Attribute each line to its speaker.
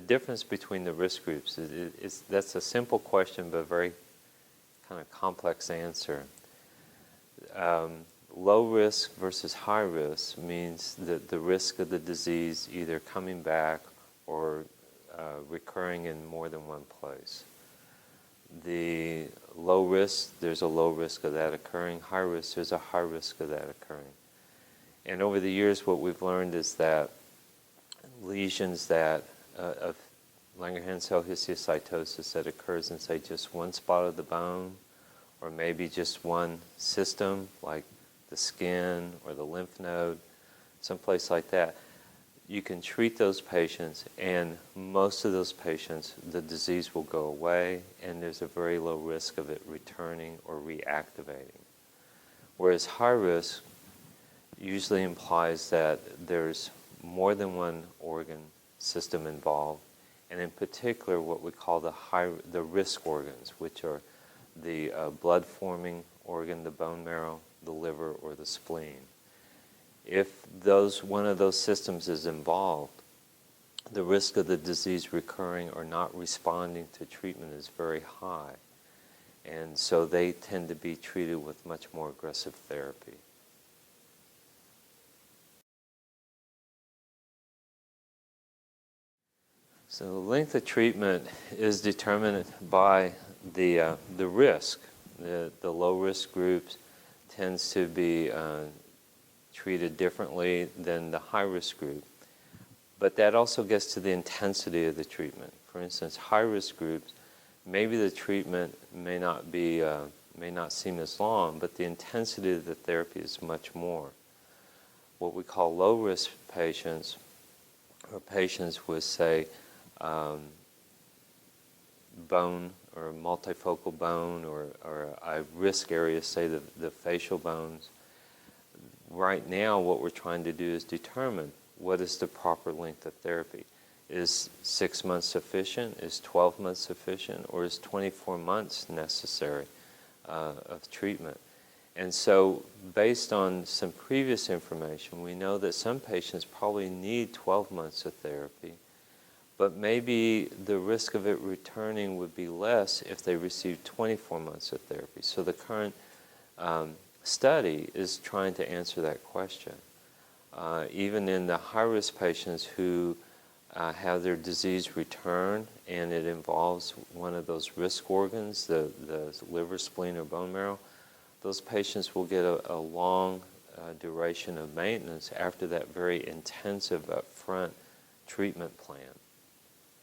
Speaker 1: difference between the risk groups that's a simple question, but a very kind of complex answer. Low risk versus high risk means that the risk of the disease either coming back or recurring in more than one place. The low risk, there's a low risk of that occurring. High risk, there's a high risk of that occurring. And over the years, what we've learned is that lesions that of Langerhans cell histiocytosis that occurs in, say, just one spot of the bone, or maybe just one system, like the skin or the lymph node, someplace like that, you can treat those patients, and most of those patients, the disease will go away, and there's a very low risk of it returning or reactivating. Whereas high risk usually implies that there's more than one organ system involved, and in particular what we call the risk organs, which are the blood-forming organ, the bone marrow, the liver, or the spleen. If one of those systems is involved, the risk of the disease recurring or not responding to treatment is very high. And so they tend to be treated with much more aggressive therapy. So the length of treatment is determined by the risk. The low risk groups tends to be treated differently than the high risk group. But that also gets to the intensity of the treatment. For instance, high risk groups, maybe the treatment may not seem as long, but the intensity of the therapy is much more. What we call low risk patients, or patients with, say, bone or multifocal bone, or a risk area, say the facial bones. Right now, what we're trying to do is determine what is the proper length of therapy. Is 6 months sufficient? Is 12 months sufficient? Or is 24 months necessary of treatment? And so, based on some previous information, we know that some patients probably need 12 months of therapy, but maybe the risk of it returning would be less if they received 24 months of therapy. So the current study is trying to answer that question. Even in the high-risk patients who have their disease return, and it involves one of those risk organs, the liver, spleen, or bone marrow, those patients will get a long duration of maintenance after that very intensive upfront treatment plan.